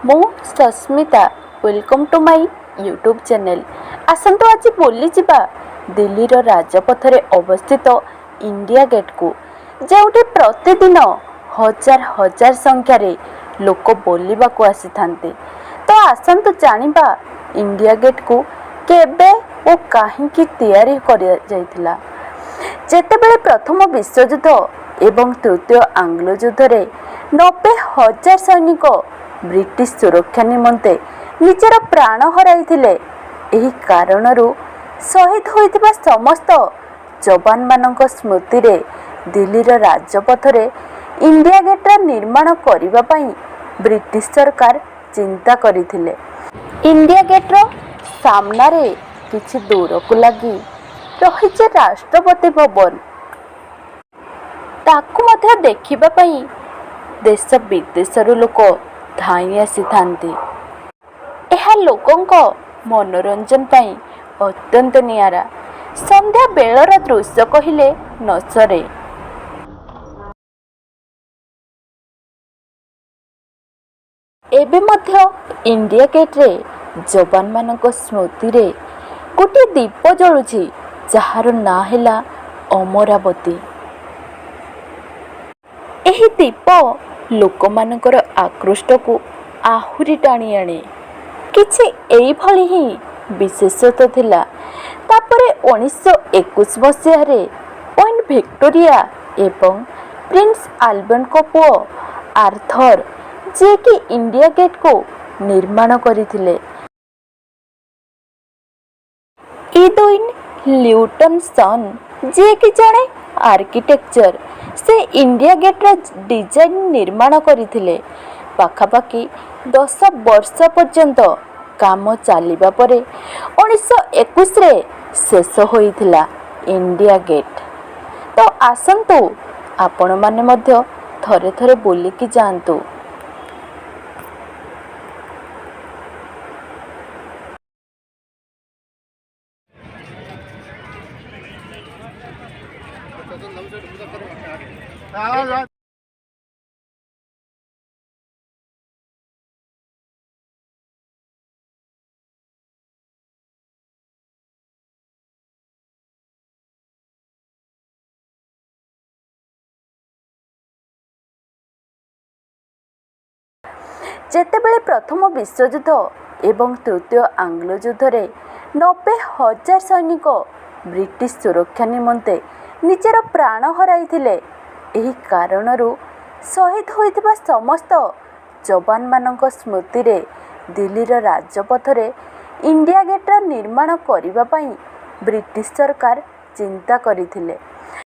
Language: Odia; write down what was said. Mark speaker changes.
Speaker 1: ମୁଁ Sasmita welcome to my YouTube channel. ଆସନ୍ତୁ ଆଜି ବୁଲିଯିବା ଦିଲ୍ଲୀର ରାଜପଥରେ ଅବସ୍ଥିତ ଇଣ୍ଡିଆ ଗେଟ୍କୁ, ଯେଉଁଠି ପ୍ରତିଦିନ ହଜାର ହଜାର ସଂଖ୍ୟାରେ ଲୋକ ବୁଲିବାକୁ ଆସିଥାନ୍ତି। ତ ଆସନ୍ତୁ ଜାଣିବା ଇଣ୍ଡିଆ ଗେଟ୍କୁ କେବେ ଓ କାହିଁକି ତିଆରି କରାଯାଇଥିଲା। ଯେତେବେଳେ ପ୍ରଥମ ବିଶ୍ୱଯୁଦ୍ଧ ଏବଂ ତୃତୀୟ ଆଙ୍ଗ୍ଲୋ ଯୁଦ୍ଧରେ 90,000 ସୈନିକ ବ୍ରିଟିଶ ସୁରକ୍ଷା ନିମନ୍ତେ ନିଜର ପ୍ରାଣ ହରାଇଥିଲେ, ଏହି କାରଣରୁ ଶହୀଦ ହୋଇଥିବା ସମସ୍ତ ଯବାନମାନଙ୍କ ସ୍ମୃତିରେ ଦିଲ୍ଲୀର ରାଜପଥରେ ଇଣ୍ଡିଆ ଗେଟ୍ର ନିର୍ମାଣ କରିବା ପାଇଁ ବ୍ରିଟିଶ ସରକାର ଚିନ୍ତା କରିଥିଲେ। ଇଣ୍ଡିଆ ଗେଟ୍ର ସାମ୍ନାରେ କିଛି ଦୂରକୁ ଲାଗି ରହିଛି ରାଷ୍ଟ୍ରପତି ଭବନ। ତାକୁ ମଧ୍ୟ ଦେଖିବା ପାଇଁ ଦେଶ ବିଦେଶରୁ ଲୋକ ଧାଇଁ ଆସିଥାନ୍ତି। ଏହା ଲୋକଙ୍କ ମନୋରଞ୍ଜନ ପାଇଁ ଅତ୍ୟନ୍ତ ନିଆରା। ସନ୍ଧ୍ୟା ବେଳର ଦୃଶ୍ୟ କହିଲେ ନ ସରେ। ଏବେ ମଧ୍ୟ ଇଣ୍ଡିଆ ଗେଟ୍ରେ ଯବାନମାନଙ୍କ ସ୍ମୃତିରେ ଗୋଟିଏ ଦୀପ ଜଳୁଛି, ଯାହାର ନାଁ ହେଲା ଅମରାବତୀ। ଏହି ଦୀପ ଲୋକମାନଙ୍କର ଆକୃଷ୍ଟକୁ ଆହୁରି ଟାଣି ଆଣେ। କିଛି ଏଇଭଳି ହିଁ ବିଶେଷତ୍ୱ ଥିଲା। ତାପରେ 1921 ମସିହାରେ କ୍ୱିନ୍ ଭିକ୍ଟୋରିଆ ଏବଂ ପ୍ରିନ୍ସ ଆଲବର୍ଟଙ୍କ ପୁଅ ଆର୍ଥର, ଯିଏକି ଇଣ୍ଡିଆ ଗେଟ୍କୁ ନିର୍ମାଣ କରିଥିଲେ। ଇଦୱିନ୍ ଲ୍ୟୁଟନ୍ ସନ୍, ଯିଏକି ଜଣେ ଆର୍କିଟେକ୍ଚର, ସେ ଇଣ୍ଡିଆ ଗେଟ୍ର ଡିଜାଇନ୍ ନିର୍ମାଣ କରିଥିଲେ। ପାଖାପାଖି 10 ବର୍ଷ ପର୍ଯ୍ୟନ୍ତ କାମ ଚାଲିବା ପରେ 1921ରେ ଶେଷ ହୋଇଥିଲା ଇଣ୍ଡିଆ ଗେଟ୍। ତ ଆସନ୍ତୁ ଆପଣମାନେ ମଧ୍ୟ ଥରେ ଥରେ ବୁଲିକି ଯାଆନ୍ତୁ। ଯେତେବେଳେ ପ୍ରଥମ ବିଶ୍ୱଯୁଦ୍ଧ ଏବଂ ତୃତୀୟ ଆଙ୍ଗ୍ଲୋ ଯୁଦ୍ଧରେ 90,000 ସୈନିକ ବ୍ରିଟିଶ ସୁରକ୍ଷା ନିମନ୍ତେ ନିଜର ପ୍ରାଣ ହରାଇଥିଲେ, ଏହି କାରଣରୁ ଶହୀଦ ହୋଇଥିବା ସମସ୍ତ ଯବାନମାନଙ୍କ ସ୍ମୃତିରେ ଦିଲ୍ଲୀର ରାଜପଥରେ ଇଣ୍ଡିଆ ଗେଟ୍ର ନିର୍ମାଣ କରିବା ପାଇଁ ବ୍ରିଟିଶ ସରକାର ଚିନ୍ତା କରିଥିଲେ।